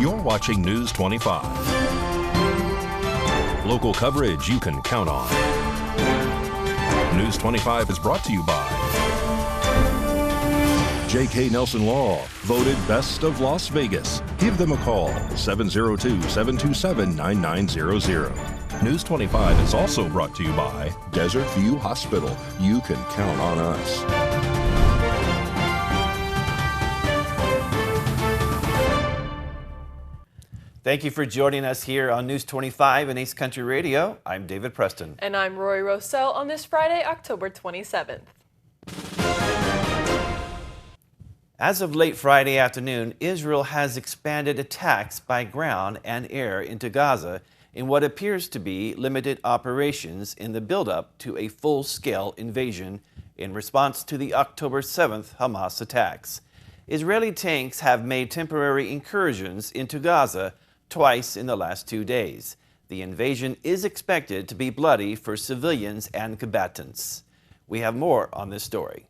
You're watching News 25. Local coverage you can count on. News 25 is brought to you by J.K. Nelson Law, voted Best of Las Vegas. Give them a call, 702-727-9900. News 25 is also brought to you by Desert View Hospital. You can count on us. Thank you for joining us here on News 25 and Ace Country Radio. I'm David Preston. And I'm Rory Rossell on this Friday, October 27th. As of late Friday afternoon, Israel has expanded attacks by ground and air into Gaza in what appears to be limited operations in the buildup to a full-scale invasion in response to the October 7th Hamas attacks. Israeli tanks have made temporary incursions into Gaza twice in the last 2 days. The invasion is expected to be bloody for civilians and combatants. We have more on this story.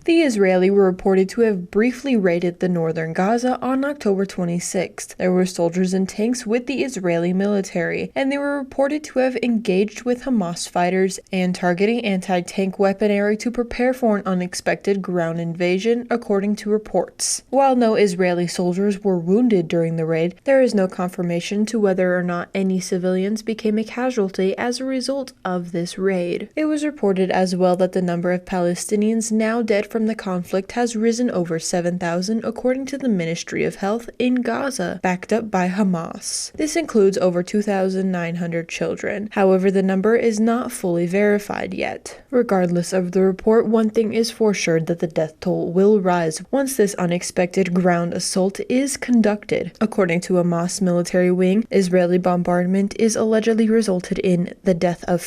The Israeli were reported to have briefly raided the northern Gaza on October 26th. There were soldiers and tanks with the Israeli military, and they were reported to have engaged with Hamas fighters and targeting anti-tank weaponry to prepare for an unexpected ground invasion, according to reports. While no Israeli soldiers were wounded during the raid, there is no confirmation to whether or not any civilians became a casualty as a result of this raid. It was reported as well that the number of Palestinians now dead from the conflict has risen over 7,000 according to the Ministry of Health in Gaza, backed up by Hamas. This includes over 2,900 children. However, the number is not fully verified yet. Regardless of the report, one thing is for sure, that the death toll will rise once this unexpected ground assault is conducted. According to Hamas military wing, Israeli bombardment is allegedly resulted in the death of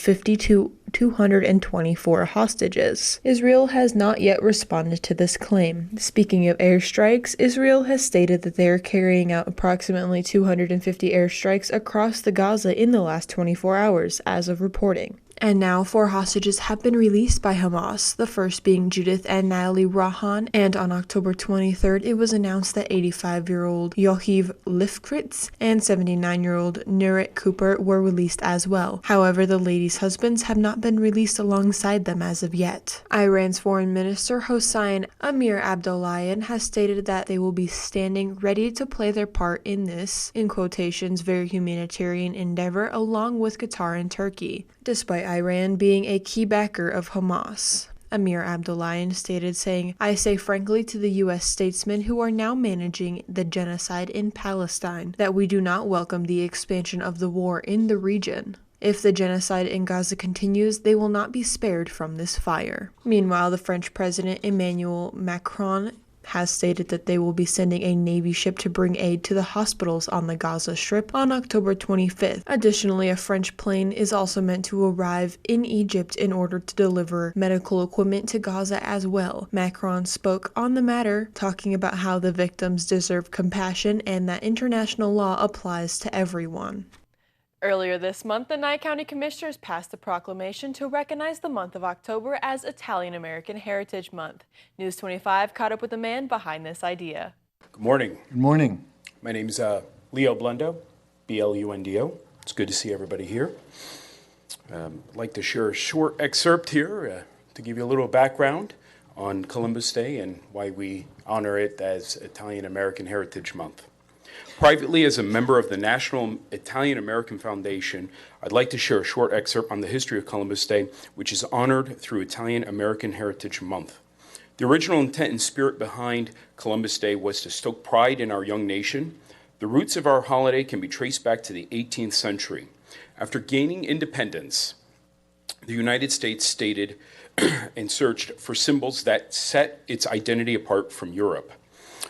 224 hostages. Israel has not yet responded to this claim. Speaking of airstrikes, Israel has stated that they are carrying out approximately 250 airstrikes across the Gaza in the last 24 hours, as of reporting. And now 4 hostages have been released by Hamas, the first being Judith and Natalie Rahan, and on October 23rd it was announced that 85-year-old Yohiv Lifkritz and 79-year-old Nurit Cooper were released as well. However, the ladies' husbands have not been released alongside them as of yet. Iran's foreign minister Hossein Amir Abdollahian has stated that they will be standing ready to play their part in this, in quotations, very humanitarian endeavor along with Qatar and Turkey, despite Iran being a key backer of Hamas. Amir Abdollahian stated, saying, "I say frankly to the U.S. statesmen who are now managing the genocide in Palestine that we do not welcome the expansion of the war in the region. If the genocide in Gaza continues, they will not be spared from this fire." Meanwhile, the French President Emmanuel Macron has stated that they will be sending a Navy ship to bring aid to the hospitals on the Gaza Strip on October 25th. Additionally, a French plane is also meant to arrive in Egypt in order to deliver medical equipment to Gaza as well. Macron spoke on the matter, talking about how the victims deserve compassion and that international law applies to everyone. Earlier this month, the Nye County Commissioners passed a proclamation to recognize the month of October as Italian American Heritage Month. News 25 caught up with the man behind this idea. Good morning. Good morning. My name's Leo Blundo, B-L-U-N-D-O. It's good to see everybody here. I'd like to share a short excerpt here to give you a little background on Columbus Day and why we honor it as Italian American Heritage Month. Privately, as a member of the National Italian American Foundation, I'd like to share a short excerpt on the history of Columbus Day, which is honored through Italian American Heritage Month. The original intent and spirit behind Columbus Day was to stoke pride in our young nation. The roots of our holiday can be traced back to the 18th century. After gaining independence, the United States stated and searched for symbols that set its identity apart from Europe.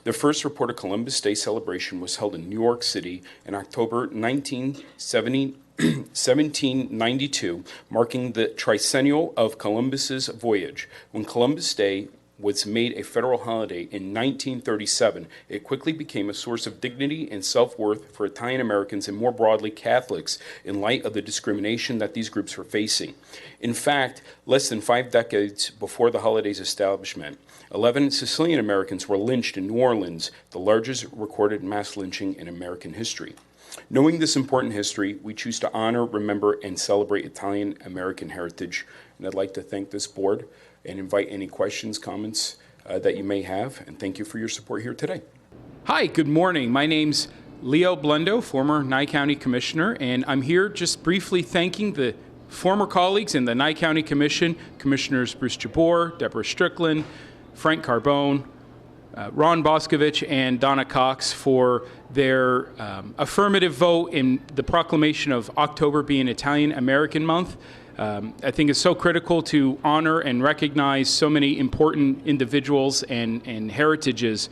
The first reported Columbus Day celebration was held in New York City in October 1792, marking the tricentennial of Columbus's voyage. When Columbus Day was made a federal holiday in 1937, it quickly became a source of dignity and self-worth for Italian Americans and more broadly Catholics in light of the discrimination that these groups were facing. In fact, less than 5 decades before the holiday's establishment, 11 Sicilian Americans were lynched in New Orleans, the largest recorded mass lynching in American history. Knowing this important history, we choose to honor, remember, and celebrate Italian American heritage. And I'd like to thank this board and invite any questions, comments that you may have. And thank you for your support here today. Hi, good morning. My name's Leo Blendo, former Nye County Commissioner, and I'm here just briefly thanking the former colleagues in the Nye County Commission, Commissioners Bruce Jabor, Deborah Strickland, Frank Carbone, Ron Boscovich, and Donna Cox for their affirmative vote in the proclamation of October being Italian American Month. I think it's so critical to honor and recognize so many important individuals and heritages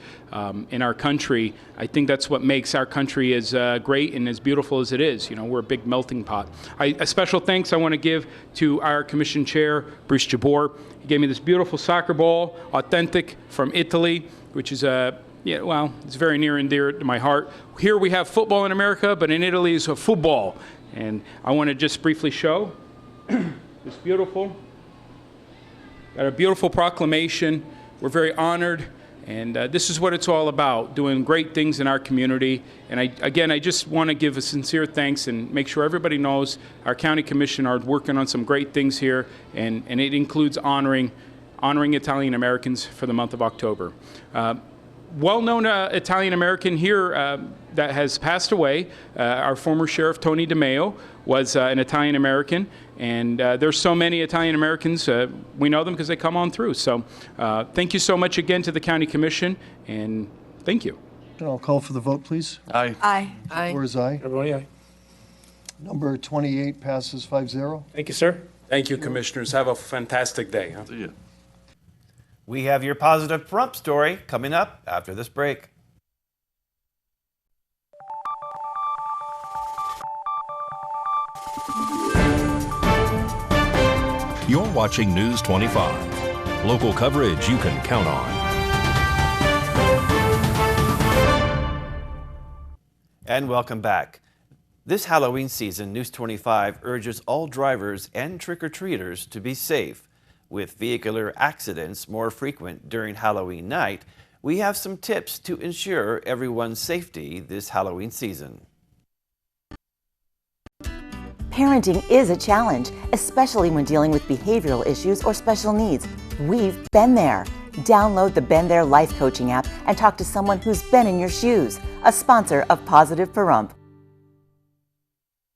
in our country. I think that's what makes our country as great and as beautiful as it is. You know, we're a big melting pot. A special thanks I want to give to our commission chair, Bruce Jabor. He gave me this beautiful soccer ball, authentic from Italy, which is it's very near and dear to my heart. Here we have football in America, but in Italy it's a football. And I want to just briefly show. It's beautiful. Got a beautiful proclamation. We're very honored, and this is what it's all about, doing great things in our community. And I just want to give a sincere thanks and make sure everybody knows our county commission are working on some great things here, and it includes honoring Italian Americans for the month of October. Well-known Italian American here that has passed away, our former Sheriff Tony DeMeo was an Italian American, and there's so many Italian Americans, we know them because they come on through. So thank you so much again to the County Commission, and thank you. I'll call for the vote, please. Aye. Aye. Aye. Or is aye? Everybody aye. Number 28 passes 5-0. Thank you, sir. Thank you, Commissioners. Have a fantastic day. Huh? See ya. We have your positive Trump story coming up after this break. You're watching News 25. Local coverage you can count on. And welcome back. This Halloween season, News 25 urges all drivers and trick-or-treaters to be safe. With vehicular accidents more frequent during Halloween night, we have some tips to ensure everyone's safety this Halloween season. Parenting is a challenge, especially when dealing with behavioral issues or special needs. We've been there. Download the Been There Life Coaching app and talk to someone who's been in your shoes. A sponsor of Positive Pahrump.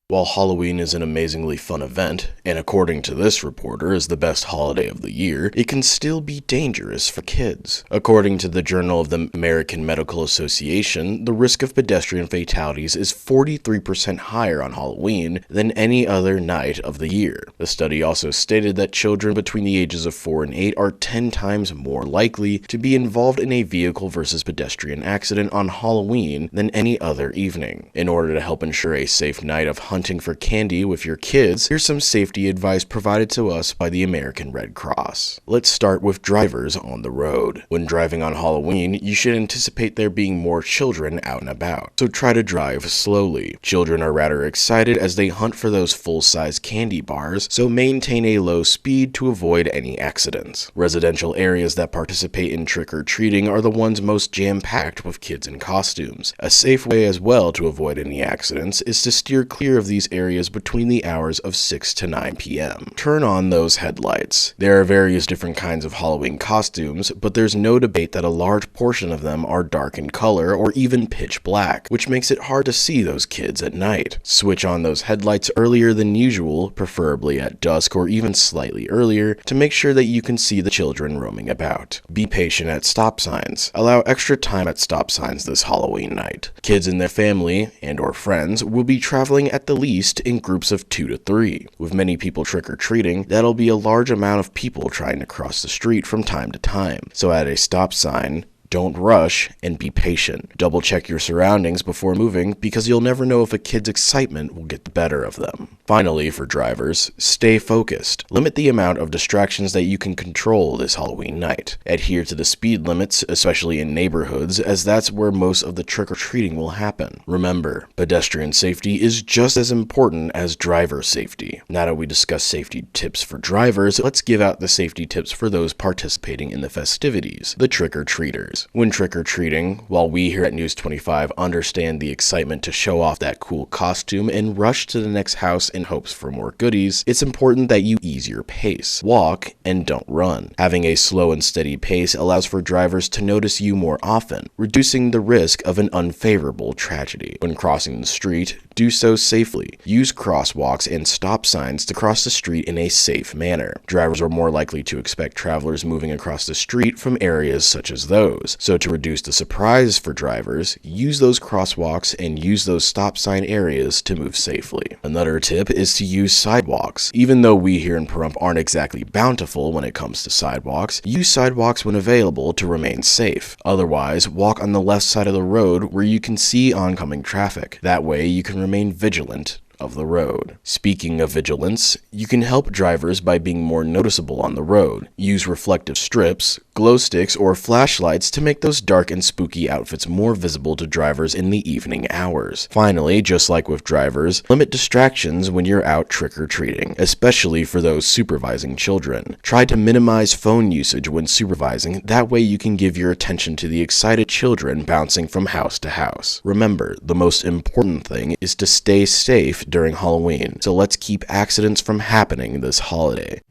While Halloween is an amazingly fun event, and according to this reporter is the best holiday of the year, it can still be dangerous for kids. According to the Journal of the American Medical Association, the risk of pedestrian fatalities is 43% higher on Halloween than any other night of the year. The study also stated that children between the ages of 4 and 8 are 10 times more likely to be involved in a vehicle versus pedestrian accident on Halloween than any other evening. In order to help ensure a safe night of hunting for candy with your kids, here's some safety advice provided to us by the American Red Cross. Let's start with drivers on the road. When driving on Halloween, you should anticipate there being more children out and about, so try to drive slowly. Children are rather excited as they hunt for those full-size candy bars, so maintain a low speed to avoid any accidents. Residential areas that participate in trick-or-treating are the ones most jam-packed with kids in costumes. A safe way as well to avoid any accidents is to steer clear of these areas between the hours of 6 to 9 p.m. Turn on those headlights. There are various different kinds of Halloween costumes, but there's no debate that a large portion of them are dark in color or even pitch black, which makes it hard to see those kids at night. Switch on those headlights earlier than usual, preferably at dusk or even slightly earlier, to make sure that you can see the children roaming about. Be patient at stop signs. Allow extra time at stop signs this Halloween night. Kids and their family and/or friends will be traveling at the least in groups of 2 to 3. With many people trick-or-treating, that'll be a large amount of people trying to cross the street from time to time. So at a stop sign, Don't rush, and be patient. Double check your surroundings before moving because you'll never know if a kid's excitement will get the better of them. Finally, for drivers, stay focused. Limit the amount of distractions that you can control this Halloween night. Adhere to the speed limits, especially in neighborhoods, as that's where most of the trick-or-treating will happen. Remember, pedestrian safety is just as important as driver safety. Now that we discussed safety tips for drivers, let's give out the safety tips for those participating in the festivities, the trick-or-treaters. When trick-or-treating, while we here at News 25 understand the excitement to show off that cool costume and rush to the next house in hopes for more goodies, it's important that you ease your pace. Walk and don't run. Having a slow and steady pace allows for drivers to notice you more often, reducing the risk of an unfavorable tragedy. When crossing the street, do so safely. Use crosswalks and stop signs to cross the street in a safe manner. Drivers are more likely to expect travelers moving across the street from areas such as those. So to reduce the surprise for drivers, use those crosswalks and use those stop sign areas to move safely. Another tip is to use sidewalks. Even though we here in Pahrump aren't exactly bountiful when it comes to sidewalks, use sidewalks when available to remain safe. Otherwise, walk on the left side of the road where you can see oncoming traffic. That way you can remain vigilant of the road. Speaking of vigilance, you can help drivers by being more noticeable on the road. Use reflective strips, glow sticks, or flashlights to make those dark and spooky outfits more visible to drivers in the evening hours. Finally, just like with drivers, limit distractions when you're out trick-or-treating, especially for those supervising children. Try to minimize phone usage when supervising, that way you can give your attention to the excited children bouncing from house to house. Remember, the most important thing is to stay safe during Halloween, so let's keep accidents from happening this holiday.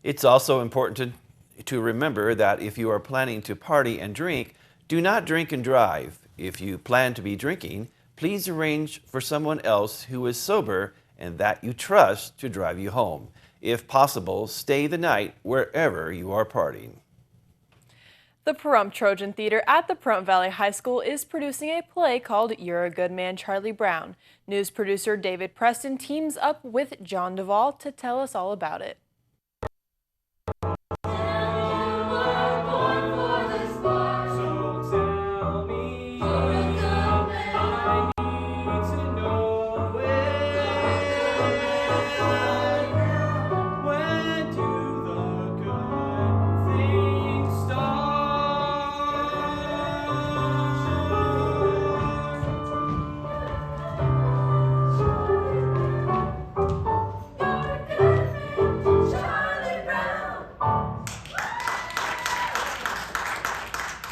It's also important to remember that if you are planning to party and drink, do not drink and drive. If you plan to be drinking, please arrange for someone else who is sober and that you trust to drive you home. If possible, stay the night wherever you are partying. The Pahrump Trojan Theater at the Pahrump Valley High School is producing a play called You're a Good Man, Charlie Brown. News producer David Preston teams up with John Duvall to tell us all about it.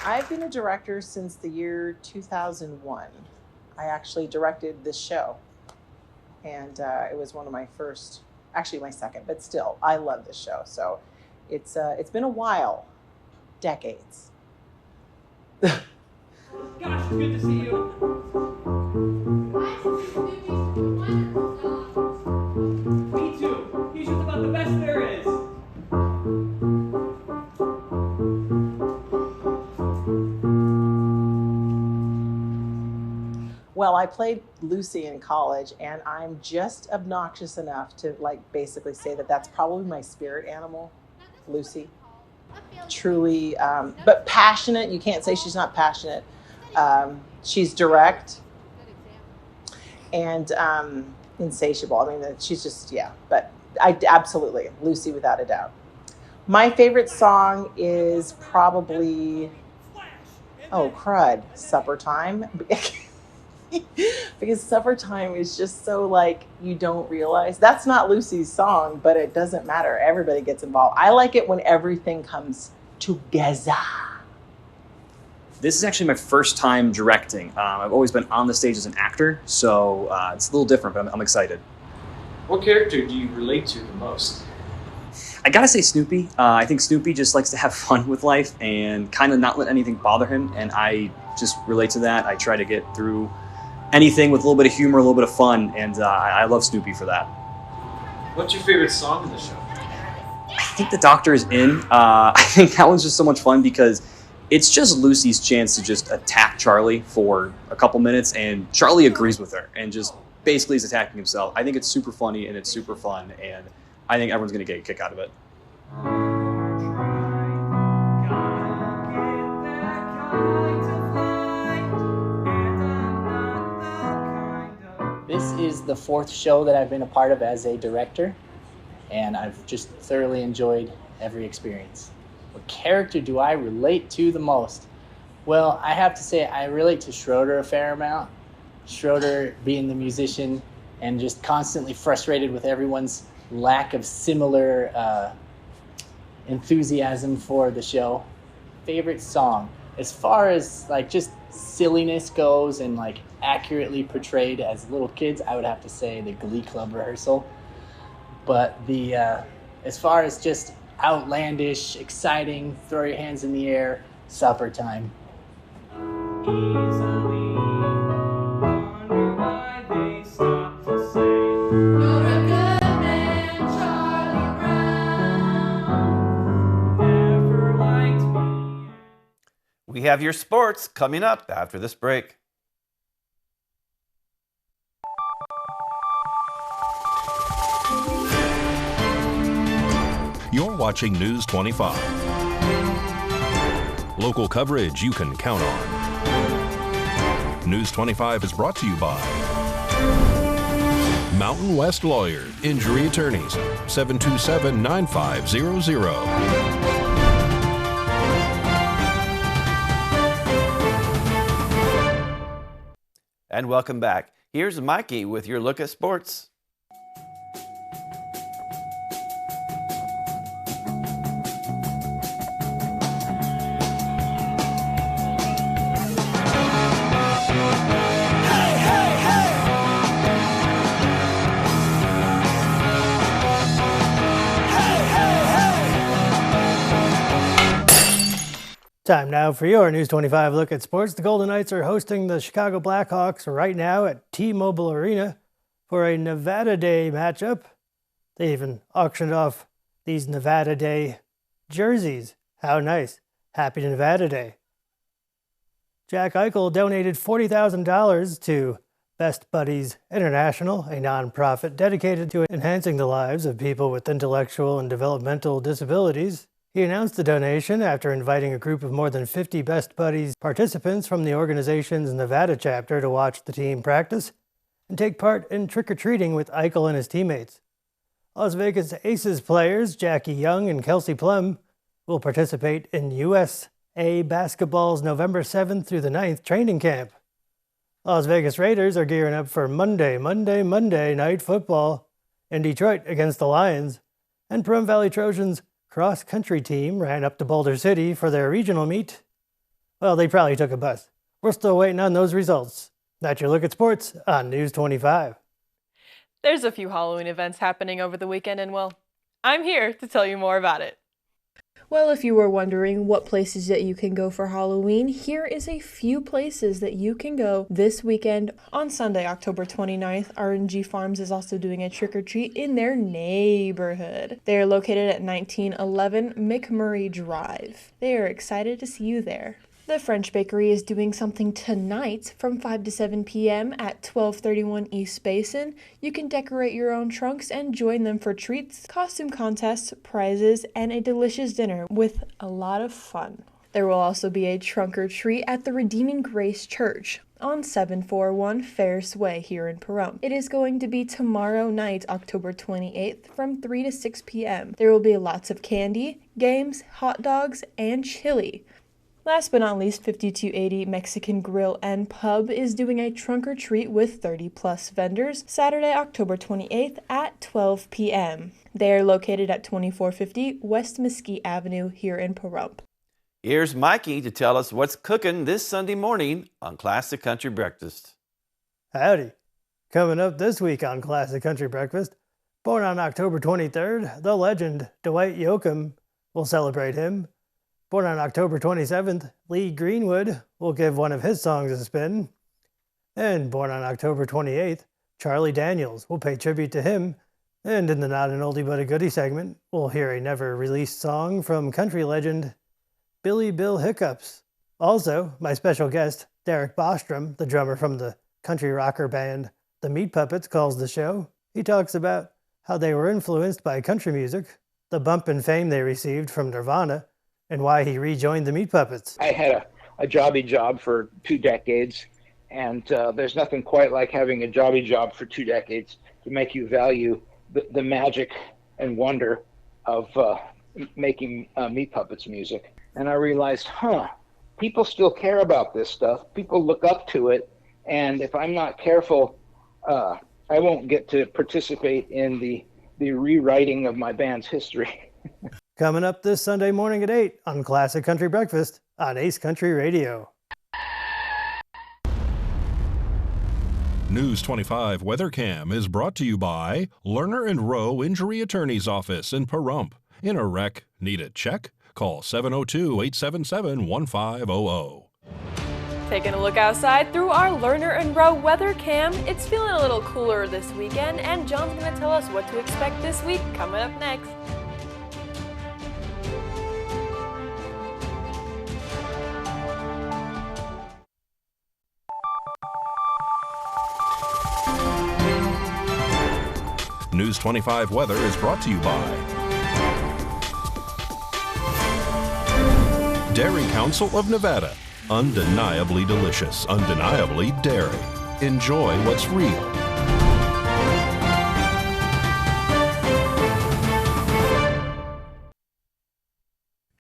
I've been a director since the year 2001. I actually directed this show, and it was one of my first, actually my second, but still, I love this show. So it's been a while, decades. Gosh, it's good to see you. Me too. He's just about the best there is. Well, I played Lucy in college, and I'm just obnoxious enough to basically say that that's probably my spirit animal, Lucy. Truly, but passionate. You can't say she's not passionate. She's direct and insatiable. I mean, she's just, yeah, but I absolutely, Lucy without a doubt. My favorite song is probably, oh crud, Supper Time. Because Supper Time is just so you don't realize. That's not Lucy's song, but it doesn't matter. Everybody gets involved. I like it when everything comes together. This is actually my first time directing. I've always been on the stage as an actor, so it's a little different, but I'm excited. What character do you relate to the most? I gotta say Snoopy. I think Snoopy just likes to have fun with life and kind of not let anything bother him, and I just relate to that. I try to get through anything with a little bit of humor, a little bit of fun, and I love Snoopy for that. What's your favorite song in the show? I think The Doctor Is In. I think that one's just so much fun because it's just Lucy's chance to just attack Charlie for a couple minutes, and Charlie agrees with her and just basically is attacking himself. I think it's super funny and it's super fun, and I think everyone's going to get a kick out of it. This is the 4th show that I've been a part of as a director, and I've just thoroughly enjoyed every experience. What character do I relate to the most? Well, I have to say I relate to Schroeder a fair amount. Schroeder being the musician and just constantly frustrated with everyone's lack of similar enthusiasm for the show. Favorite song? As far as like just silliness goes and like accurately portrayed as little kids, I would have to say the Glee Club rehearsal. But the as far as just outlandish, exciting, throw your hands in the air, Supper Time. Easily wonder why they stopped to say, "You're a good man, Charlie Brown. Never liked me." We have your sports coming up after this break. You're watching News 25. Local coverage you can count on. News 25 is brought to you by Mountain West Lawyer, Injury Attorneys, 727-9500. And welcome back. Here's Mikey with your look at sports. Time now for your News 25 look at sports. The Golden Knights are hosting the Chicago Blackhawks right now at T-Mobile Arena for a Nevada Day matchup. They even auctioned off these Nevada Day jerseys. How nice. Happy Nevada Day. Jack Eichel donated $40,000 to Best Buddies International, a nonprofit dedicated to enhancing the lives of people with intellectual and developmental disabilities. He announced the donation after inviting a group of more than 50 Best Buddies participants from the organization's Nevada chapter to watch the team practice and take part in trick-or-treating with Eichel and his teammates. Las Vegas Aces players Jackie Young and Kelsey Plum will participate in USA Basketball's November 7th through the 9th training camp. Las Vegas Raiders are gearing up for Monday Night Football in Detroit against the Lions, and Pahrump Valley Trojans cross-country team ran up to Boulder City for their regional meet. Well, they probably took a bus. We're still waiting on those results. That's your look at sports on News 25. There's a few Halloween events happening over the weekend, and well, I'm here to tell you more about it. Well, if you were wondering what places that you can go for Halloween, here is a few places that you can go this weekend. On Sunday, October 29th, RNG Farms is also doing a trick-or-treat in their neighborhood. They are located at 1911 McMurray Drive. They are excited to see you there. The French Bakery is doing something tonight from 5 to 7 p.m. at 1231 East Basin. You can decorate your own trunks and join them for treats, costume contests, prizes, and a delicious dinner with a lot of fun. There will also be a trunk or treat at the Redeeming Grace Church on 741 Ferris Way here in Pahrump. It is going to be tomorrow night, October 28th from 3 to 6 p.m. There will be lots of candy, games, hot dogs, and chili. Last but not least, 5280 Mexican Grill and Pub is doing a trunk or treat with 30-plus vendors Saturday, October 28th at 12 p.m. They are located at 2450 West Mesquite Avenue here in Pahrump. Here's Mikey to tell us what's cooking this Sunday morning on Classic Country Breakfast. Howdy. Coming up this week on Classic Country Breakfast, born on October 23rd, the legend Dwight Yoakam will celebrate him. Born on October 27th, Lee Greenwood will give one of his songs a spin. And born on October 28th, Charlie Daniels will pay tribute to him. And in the Not an Oldie But a Goodie segment, we'll hear a never-released song from country legend Billy Bill Hiccups. Also, my special guest, Derek Bostrom, the drummer from the country rocker band The Meat Puppets, calls the show. He talks about how they were influenced by country music, the bump in fame they received from Nirvana, and why he rejoined the Meat Puppets. I had a jobby job for 2 decades, And there's nothing quite like having a jobby job for 2 decades to make you value the magic and wonder of making Meat Puppets music. And I realized, people still care about this stuff. People look up to it. And if I'm not careful, I won't get to participate in the rewriting of my band's history. Coming up this Sunday morning at 8 on Classic Country Breakfast on Ace Country Radio. News 25 Weather Cam is brought to you by Lerner and Rowe Injury Attorney's Office in Pahrump. In a wreck, need a check? Call 702-877-1500. Taking a look outside through our Lerner and Rowe weather cam, it's feeling a little cooler this weekend, and John's going to tell us what to expect this week coming up next. News 25 Weather is brought to you by Dairy Council of Nevada. Undeniably delicious, undeniably dairy. Enjoy what's real.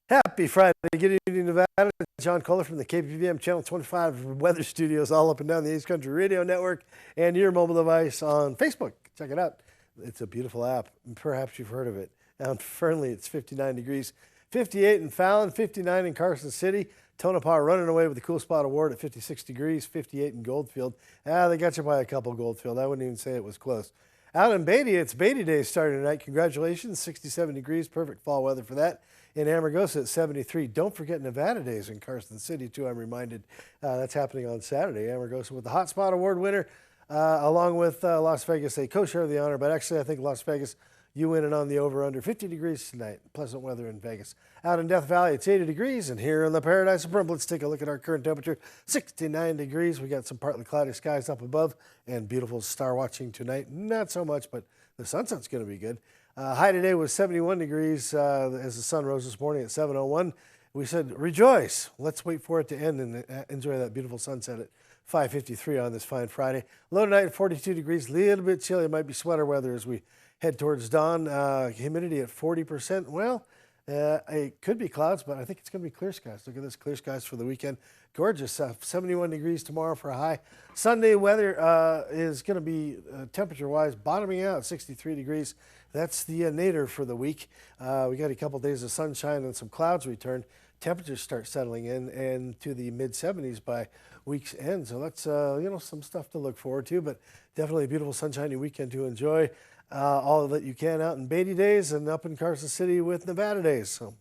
Happy Friday. Good evening, Nevada. John Kohler from the KPVM Channel 25 Weather Studios all up and down the Ace Country Radio Network and your mobile device on Facebook. Check it out. It's a beautiful app. Perhaps you've heard of it. Down in Fernley, it's 59 degrees. 58 in Fallon, 59 in Carson City. Tonopah running away with the Cool Spot Award at 56 degrees, 58 in Goldfield. They got you by a couple, Goldfield. I wouldn't even say it was close. Out in Beatty, it's Beatty Day starting tonight. Congratulations, 67 degrees, perfect fall weather for that. In Amargosa at 73. Don't forget Nevada Days in Carson City, too, I'm reminded. That's happening on Saturday. Amargosa with the Hot Spot Award winner, along with Las Vegas. They co-share the honor, but actually I think Las Vegas, you win it on the over-under. 50 degrees tonight. Pleasant weather in Vegas. Out in Death Valley, it's 80 degrees. And here in the Paradise of Pahrump, let's take a look at our current temperature. 69 degrees. We got some partly cloudy skies up above and beautiful star watching tonight. Not so much, but the sunset's going to be good. High today was 71 degrees as the sun rose this morning at 7:01. We said, rejoice. Let's wait for it to end and enjoy that beautiful sunset at 5:53 on this fine Friday. Low tonight at 42 degrees. A little bit chilly. It might be sweater weather as we head towards dawn. Humidity at 40%. Well, it could be clouds, but I think it's going to be clear skies. Look at this, clear skies for the weekend. Gorgeous. 71 degrees tomorrow for a high. Sunday weather is going to be temperature-wise bottoming out, 63 degrees. That's the nadir for the week. We got a couple days of sunshine and some clouds return. Temperatures start settling in and to the mid-70s by week's end. So that's some stuff to look forward to, but definitely a beautiful sunshiny weekend to enjoy. All that you can out in Beatty Days and up in Carson City with Nevada Days. So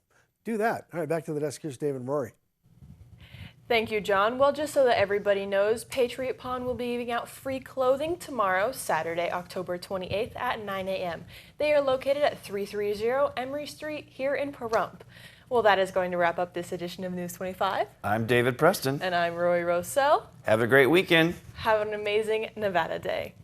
do that. All right, back to the desk. Here's David and Rory. Thank you, John. Well, just so that everybody knows, Patriot Pond will be giving out free clothing tomorrow, Saturday, October 28th at 9 a.m. They are located at 330 Emery Street here in Pahrump. Well, that is going to wrap up this edition of News 25. I'm David Preston. And I'm Rory Rossell. Have a great weekend. Have an amazing Nevada Day.